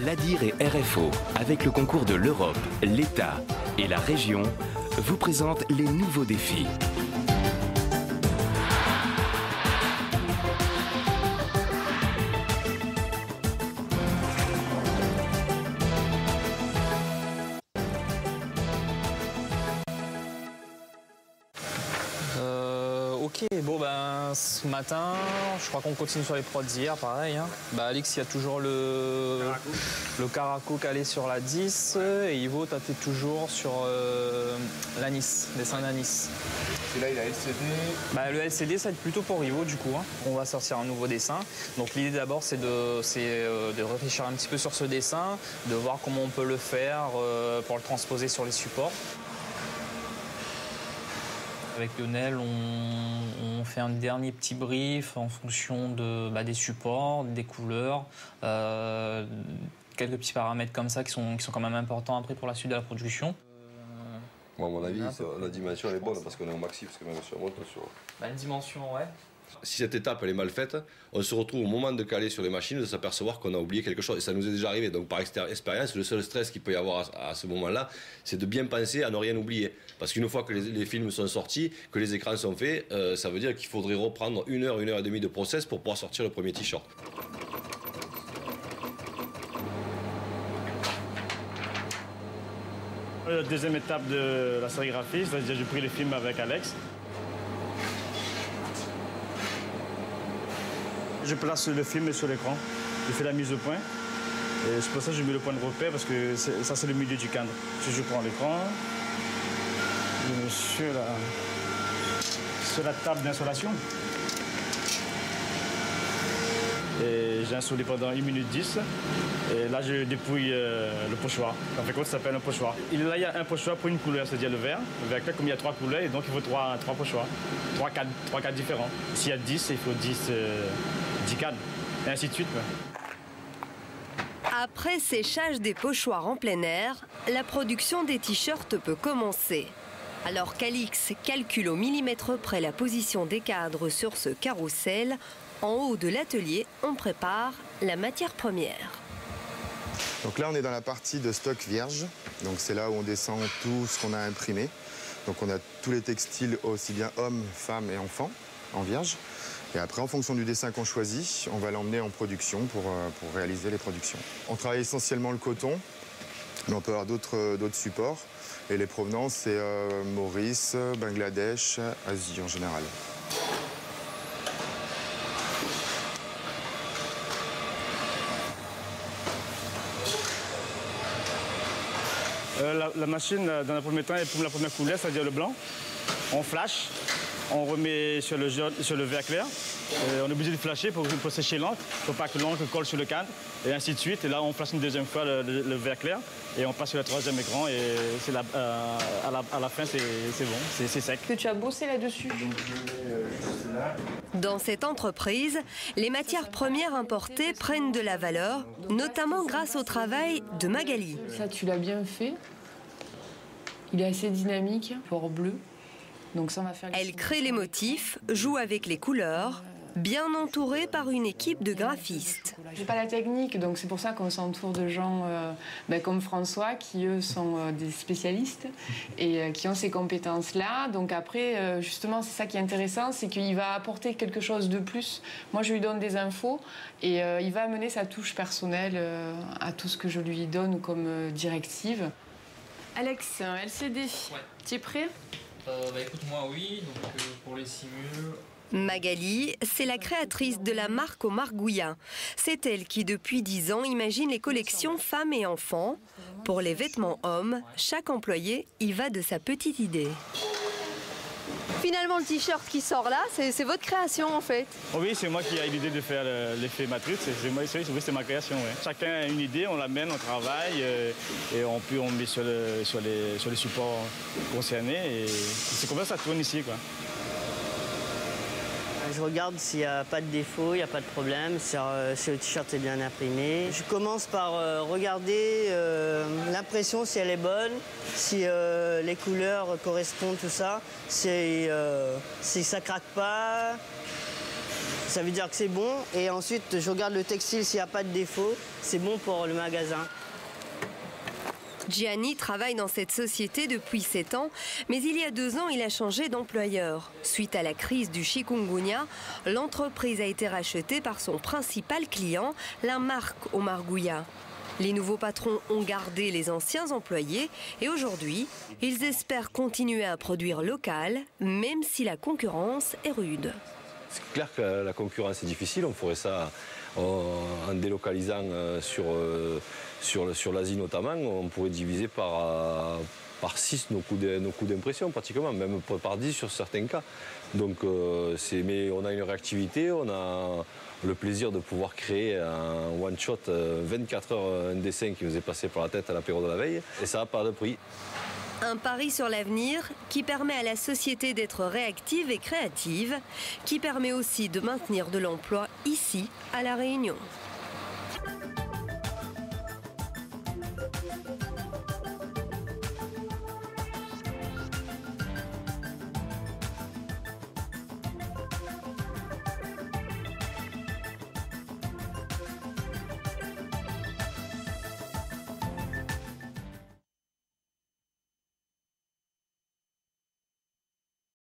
L'ADIR et RFO, avec le concours de l'Europe, l'État et la région, vous présentent les nouveaux défis. Ok, bon ben ce matin, je crois qu'on continue sur les prods d'hier, pareil. Hein. Bah, Alix, il y a toujours le Caraco calé sur la 10 et Ivo, t'es toujours sur l'anis, dessin d'anis. Et là, il a LCD. Bah, le LCD, ça va être plutôt pour Ivo du coup. Hein. On va sortir un nouveau dessin. Donc l'idée d'abord, c'est de réfléchir un petit peu sur ce dessin, de voir comment on peut le faire pour le transposer sur les supports. Avec Lionel, on fait un dernier petit brief en fonction des supports, des couleurs, quelques petits paramètres comme ça qui sont quand même importants après pour la suite de la production. Bon, à mon avis, la dimension elle est bonne parce qu'on est au maxi, parce que même sur monte sur... Une dimension, ouais. Si cette étape elle est mal faite, on se retrouve au moment de caler sur les machines de s'apercevoir qu'on a oublié quelque chose. Et ça nous est déjà arrivé. Donc par expérience, le seul stress qu'il peut y avoir à ce moment-là, c'est de bien penser à ne rien oublier. Parce qu'une fois que les films sont sortis, que les écrans sont faits, ça veut dire qu'il faudrait reprendre une heure et demie de process pour pouvoir sortir le premier t-shirt. La deuxième étape de la sérigraphie, c'est-à-dire j'ai pris les films avec Alex. Je place le film sur l'écran, je fais la mise au point. Et c'est pour ça que je mets le point de repère, parce que ça c'est le milieu du cadre. Si je prends l'écran, je me suis sur la table d'insolation. Et j'ai insolé pendant 1 minute 10. Et là, je dépouille le pochoir. En fait, ça s'appelle un pochoir. Là, il y a un pochoir pour une couleur, c'est-à-dire le vert. Le vert clair, comme il y a 3 couleurs, et donc il faut 3 pochoirs. 3 cadres différents. S'il y a 10, il faut 10 cadres. Et ainsi de suite. Après séchage des pochoirs en plein air, la production des t-shirts peut commencer. Alors qu'Alix calcule au millimètre près la position des cadres sur ce carrousel, en haut de l'atelier, on prépare la matière première. Donc là, on est dans la partie de stock vierge. Donc c'est là où on descend tout ce qu'on a imprimé. Donc on a tous les textiles, aussi bien hommes, femmes et enfants, en vierge. Et après, en fonction du dessin qu'on choisit, on va l'emmener en production pour réaliser les productions. On travaille essentiellement le coton, mais on peut avoir d'autres supports. Et les provenances, c'est Maurice, Bangladesh, Asie en général. La machine, dans le premier temps, elle prend la première couleur, c'est-à-dire le blanc. On flash, on remet sur le jaune, sur le vert clair. On est obligé de flasher pour sécher l'encre. Il ne faut pas que l'encre colle sur le cadre. Et ainsi de suite. Et là, on flash une deuxième fois le vert clair. Et on passe sur le troisième écran. Et à la fin, c'est bon, c'est sec. Que tu as bossé là-dessus. Dans cette entreprise, les matières premières importées prennent de la valeur, notamment grâce au travail de Magali. Ça, tu l'as bien fait. Il est assez dynamique, port bleu. Donc ça, on va faire Elle crée les motifs, joue avec les couleurs, bien entourée par une équipe de graphistes. J'ai pas la technique, donc c'est pour ça qu'on s'entoure de gens comme François, qui eux sont des spécialistes et qui ont ces compétences-là. Donc après, justement, c'est ça qui est intéressant, c'est qu'il va apporter quelque chose de plus. Moi, je lui donne des infos et il va amener sa touche personnelle à tout ce que je lui donne comme directive. Alex, LCD, ouais. Tu es prêt? Écoute, moi oui, donc pour les simules... Magali, c'est la créatrice de la marque au Margouillat. C'est elle qui, depuis 10 ans, imagine les collections femmes et enfants. Pour les vêtements hommes, chaque employé y va de sa petite idée. Finalement, le t-shirt qui sort là, c'est votre création en fait. Oh oui, c'est moi qui ai l'idée de faire l'effet Matrix. C'est ma création. Ouais. Chacun a une idée, on l'amène, on travaille et on met sur les supports concernés. Et c'est comme ça que ça tourne ici, quoi. Je regarde s'il n'y a pas de défaut, il n'y a pas de problème, si le t-shirt est bien imprimé. Je commence par regarder l'impression, si elle est bonne, si les couleurs correspondent, tout ça, si ça craque pas, ça veut dire que c'est bon. Et ensuite, je regarde le textile s'il n'y a pas de défaut. C'est bon pour le magasin. Gianni travaille dans cette société depuis 7 ans, mais il y a 2 ans, il a changé d'employeur. Suite à la crise du chikungunya, l'entreprise a été rachetée par son principal client, la marque Omar Gouya. Les nouveaux patrons ont gardé les anciens employés et aujourd'hui, ils espèrent continuer à produire local, même si la concurrence est rude. C'est clair que la concurrence est difficile, on ferait ça en délocalisant sur l'Asie notamment, on pourrait diviser par 6 nos coûts d'impression pratiquement, même par 10 sur certains cas. Donc, mais on a une réactivité, on a le plaisir de pouvoir créer un one-shot 24 heures, un dessin qui nous est passé par la tête à l'apéro de la veille, et ça n'a pas de prix. Un pari sur l'avenir qui permet à la société d'être réactive et créative, qui permet aussi de maintenir de l'emploi ici, à La Réunion.